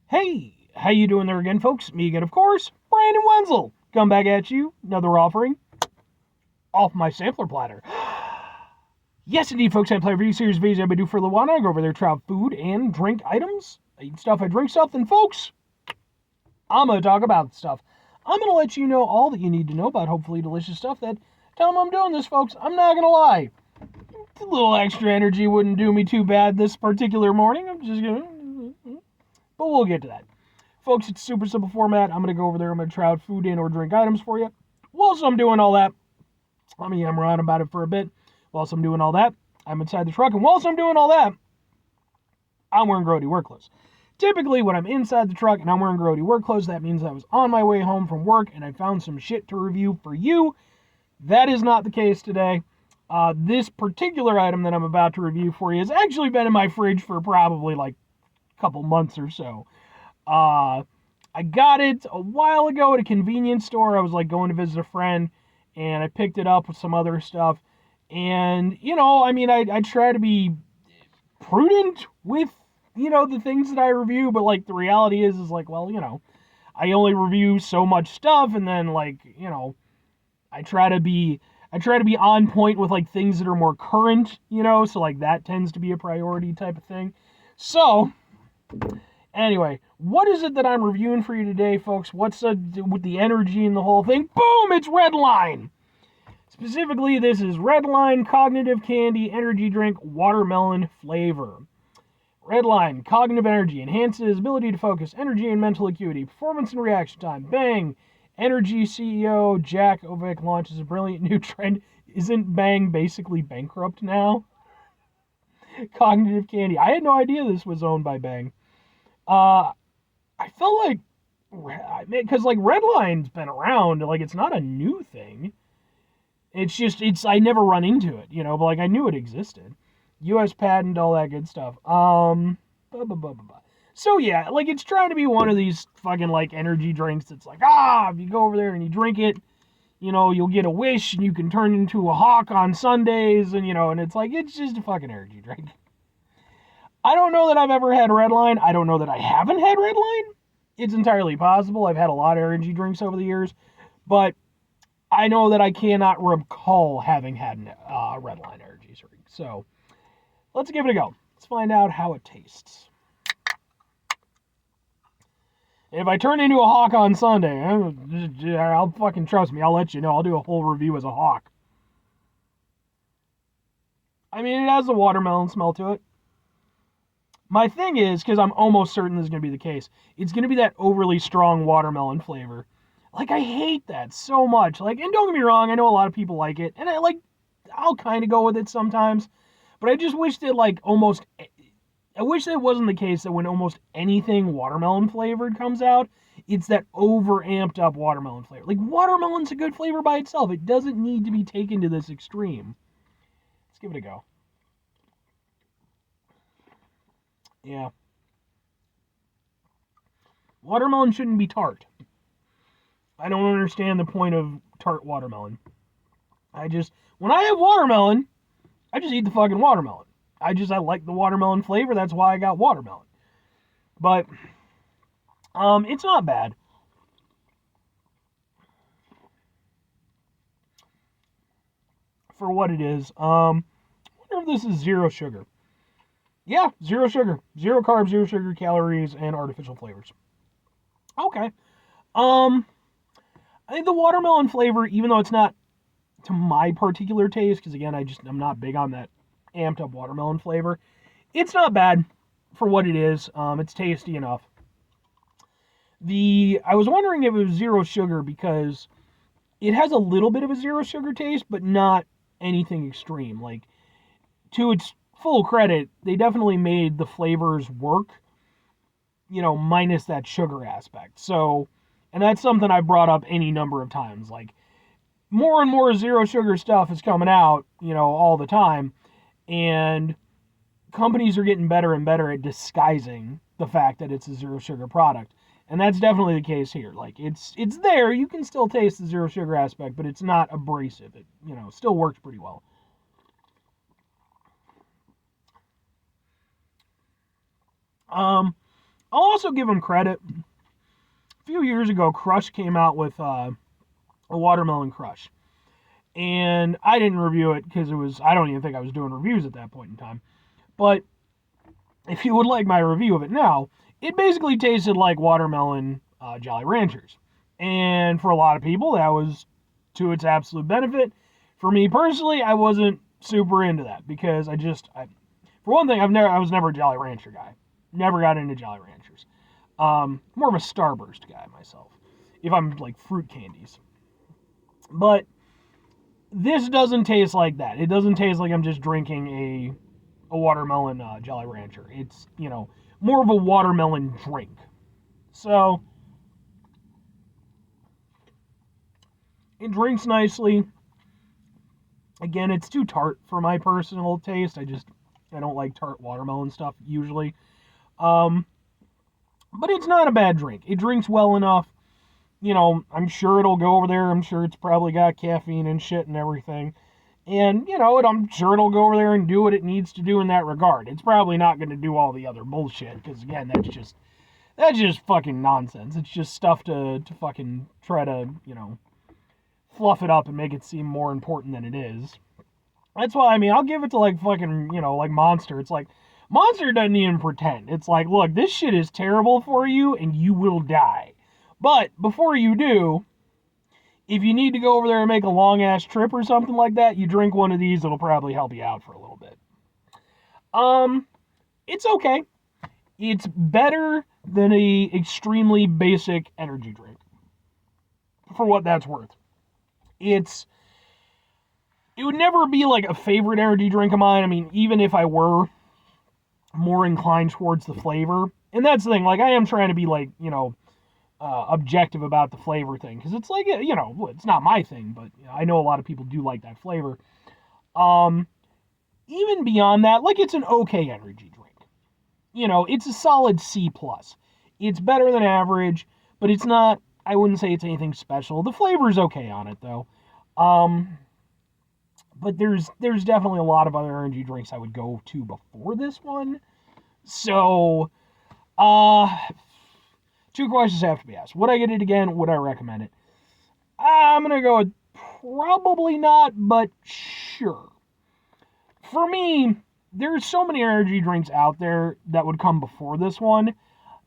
Hey, how you doing there again, folks? Me again, of course, Brandon Wenzel. Come back at you, another offering off my sampler platter. Yes, indeed, folks, I play review series videos I do for a little while. I go over there, try out food and drink items. I eat stuff, I drink stuff, and folks, I'm going to talk about stuff. I'm going to let you know all that you need to know about hopefully delicious stuff that tell them I'm doing this, folks. I'm not going to lie. A little extra energy wouldn't do me too bad this particular morning. I'm just going to... But we'll get to that. Folks, it's super simple format. I'm going to go over there. I'm going to try out food and or drink items for you. Whilst I'm doing all that, I'm going to yammer on about it for a bit. Whilst I'm doing all that, I'm inside the truck. And whilst I'm doing all that, I'm wearing grody work clothes. Typically, when I'm inside the truck and I'm wearing grody work clothes, that means I was on my way home from work and I found some shit to review for you. That is not the case today. This particular item that I'm about to review for you has actually been in my fridge for probably like a couple months or so. I got it a while ago at a convenience store. I was like going to visit a friend and I picked it up with some other stuff. And, I try to be prudent with, the things that I review, but like the reality is like, well, I only review so much stuff and then like, I try to be on point with like things that are more current, so like that tends to be a priority type of thing. So, anyway, what is it that I'm reviewing for you today, folks? What's with the energy and the whole thing? Boom! It's Redline! Specifically, this is Redline Cognitive Candy Energy Drink Watermelon Flavor. Redline Cognitive Energy enhances ability to focus, energy and mental acuity, performance and reaction time. Bang! Energy CEO Jack Ovick launches a brilliant new trend. Isn't Bang basically bankrupt now? Cognitive Candy. I had no idea this was owned by Bang. I felt like, because like Redline's been around, like it's not a new thing. I never run into it, but like I knew it existed. U.S. patent, all that good stuff. So yeah, like it's trying to be one of these fucking like energy drinks that's like, if you go over there and you drink it, you'll get a wish and you can turn into a hawk on Sundays and, and it's like, it's just a fucking energy drink. I don't know that I've ever had Redline. I don't know that I haven't had Redline. It's entirely possible. I've had a lot of energy drinks over the years, but I know that I cannot recall having had a Redline energy drink. So let's give it a go. Let's find out how it tastes. If I turn into a hawk on Sunday, I'll fucking trust me. I'll let you know. I'll do a whole review as a hawk. I mean, it has a watermelon smell to it. My thing is, because I'm almost certain this is going to be the case, it's going to be that overly strong watermelon flavor. Like, I hate that so much. Like, and don't get me wrong, I know a lot of people like it, and I'll kind of go with it sometimes, but I just wish that, I wish that it wasn't the case that when almost anything watermelon flavored comes out, it's that over-amped up watermelon flavor. Like, watermelon's a good flavor by itself. It doesn't need to be taken to this extreme. Let's give it a go. Yeah. Watermelon shouldn't be tart. I don't understand the point of tart watermelon. When I have watermelon, I just eat the fucking watermelon. I like the watermelon flavor. That's why I got watermelon. But, it's not bad. For what it is. I wonder if this is zero sugar. Yeah, zero sugar. Zero carbs, zero sugar, calories, and artificial flavors. Okay. I think the watermelon flavor, even though it's not to my particular taste, because again, I'm not big on that amped up watermelon flavor, it's not bad for what it is. It's tasty enough. I was wondering if it was zero sugar because it has a little bit of a zero sugar taste, but not anything extreme. Like, to its full credit, they definitely made the flavors work, minus that sugar aspect. So, and that's something I brought up any number of times. Like, more and more zero sugar stuff is coming out, all the time. And companies are getting better and better at disguising the fact that it's a zero sugar product. And that's definitely the case here. Like, it's there. You can still taste the zero sugar aspect, but it's not abrasive. It, still works pretty well. I'll also give them credit. A few years ago, Crush came out with a watermelon crush. And I didn't review it because I don't even think I was doing reviews at that point in time. But if you would like my review of it now, it basically tasted like watermelon Jolly Ranchers. And for a lot of people, that was to its absolute benefit. For me personally, I wasn't super into that because for one thing, I was never a Jolly Rancher guy. Never got into Jolly Ranchers. More of a Starburst guy myself, if I'm like fruit candies. But this doesn't taste like that. It doesn't taste like I'm just drinking a watermelon Jolly Rancher. It's, more of a watermelon drink. So, it drinks nicely. Again, it's too tart for my personal taste. I don't like tart watermelon stuff usually. But it's not a bad drink. It drinks well enough. I'm sure it'll go over there. I'm sure it's probably got caffeine and shit and everything. And, I'm sure it'll go over there and do what it needs to do in that regard. It's probably not going to do all the other bullshit, because, again, that's just fucking nonsense. It's just stuff to fucking try to, fluff it up and make it seem more important than it is. That's why, I'll give it to, like, fucking, like Monster. It's like, Monster doesn't even pretend. It's like, look, this shit is terrible for you, and you will die. But, before you do, if you need to go over there and make a long-ass trip or something like that, you drink one of these, it'll probably help you out for a little bit. It's okay. It's better than a extremely basic energy drink, for what that's worth. It would never be like a favorite energy drink of mine. Even if I were more inclined towards the flavor, and that's the thing, like, I am trying to be like, objective about the flavor thing, because it's like, it's not my thing, but I know a lot of people do like that flavor. Even beyond that, like, it's an okay energy drink. It's a solid C+. It's better than average, but it's not, I wouldn't say it's anything special. The flavor's okay on it, though. But there's definitely a lot of other energy drinks I would go to before this one. So, two questions have to be asked. Would I get it again? Would I recommend it? I'm going to go with probably not, but sure. For me, there's so many energy drinks out there that would come before this one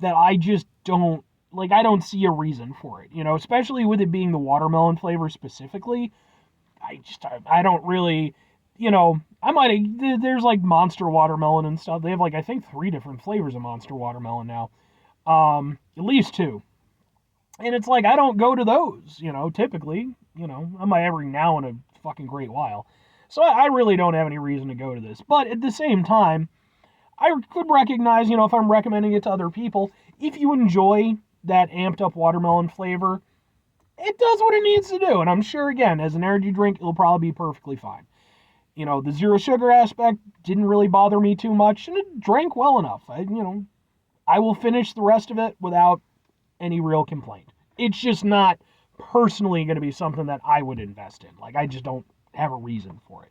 that I just don't, like, I don't see a reason for it. Especially with it being the watermelon flavor specifically. I don't really, there's like Monster Watermelon and stuff. They have like, I think 3 different flavors of Monster Watermelon now. At least 2. And it's like, I don't go to those, typically, I'm like every now and a fucking great while. So I really don't have any reason to go to this. But at the same time, I could recognize, if I'm recommending it to other people, if you enjoy that amped up watermelon flavor, it does what it needs to do. And I'm sure, again, as an energy drink, it'll probably be perfectly fine. The zero sugar aspect didn't really bother me too much, and it drank well enough. I will finish the rest of it without any real complaint. It's just not personally going to be something that I would invest in. Like, I just don't have a reason for it.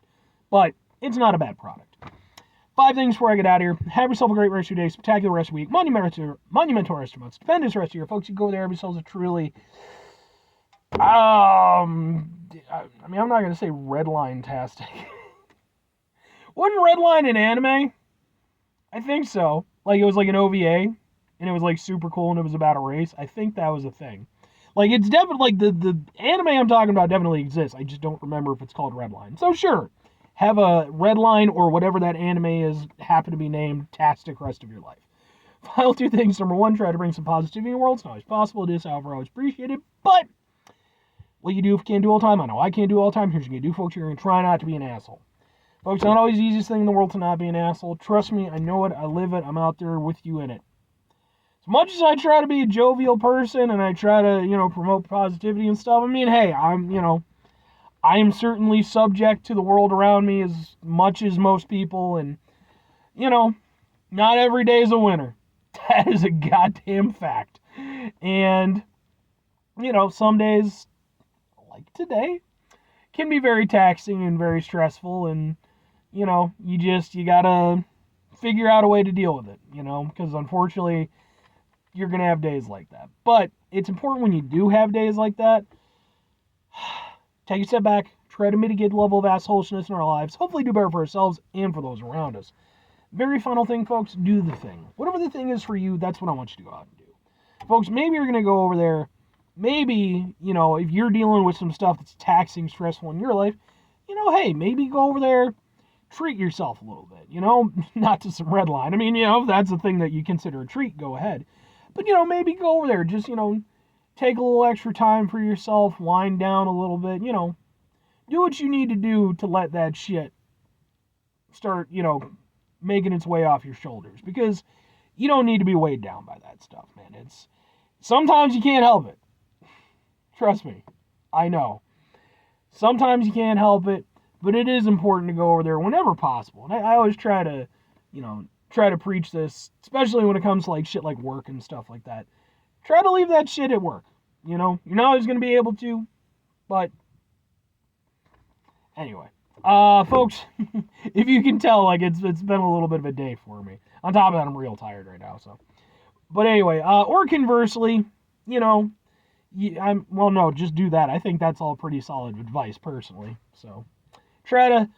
But it's not a bad product. 5 things before I get out of here. Have yourself a great rest of your day, spectacular rest of your week, monumental rest of your month, stupendous rest of your folks. You go there, have yourselves a truly, I'm not going to say Redline-tastic. Wasn't Redline an anime? I think so. Like, it was like an OVA, and it was like super cool, and it was about a race. I think that was a thing. Like, it's definitely, like, the anime I'm talking about definitely exists. I just don't remember if it's called Redline. So sure, have a Redline or whatever that anime is, happen to be named, tastic rest of your life. Final 2 things. Number 1, try to bring some positivity in the world. It's not always possible. It is, however, always appreciated. But what you do if you can't do all the time, I know I can't do all the time. Here's what you can do, folks. You're going to try not to be an asshole. Folks, it's not always the easiest thing in the world to not be an asshole. Trust me, I know it, I live it, I'm out there with you in it. As much as I try to be a jovial person and I try to, promote positivity and stuff, hey, I am certainly subject to the world around me as much as most people, and, not every day is a winner. That is a goddamn fact. And, some days, like today, can be very taxing and very stressful, and you gotta figure out a way to deal with it, because unfortunately you're going to have days like that. But it's important when you do have days like that, take a step back, try to mitigate the level of assholishness in our lives, hopefully do better for ourselves and for those around us. Very final thing, folks, do the thing. Whatever the thing is for you, that's what I want you to go out and do. Folks, maybe you're going to go over there. Maybe, if you're dealing with some stuff that's taxing, stressful in your life, hey, maybe go over there, treat yourself a little bit, not to some Redline. I mean, if that's a thing that you consider a treat, go ahead. But, maybe go over there, just, take a little extra time for yourself, wind down a little bit, do what you need to do to let that shit start, making its way off your shoulders, because you don't need to be weighed down by that stuff, man. Sometimes you can't help it. Trust me. I know. Sometimes you can't help it, but it is important to go over there whenever possible. And I always try to, preach this, especially when it comes to shit like work and stuff like that. Try to leave that shit at work. You're not always going to be able to, but anyway. Folks, if you can tell, it's been a little bit of a day for me. On top of that, I'm real tired right now, so. But anyway, or conversely, just do that. I think that's all pretty solid advice, personally. So, try to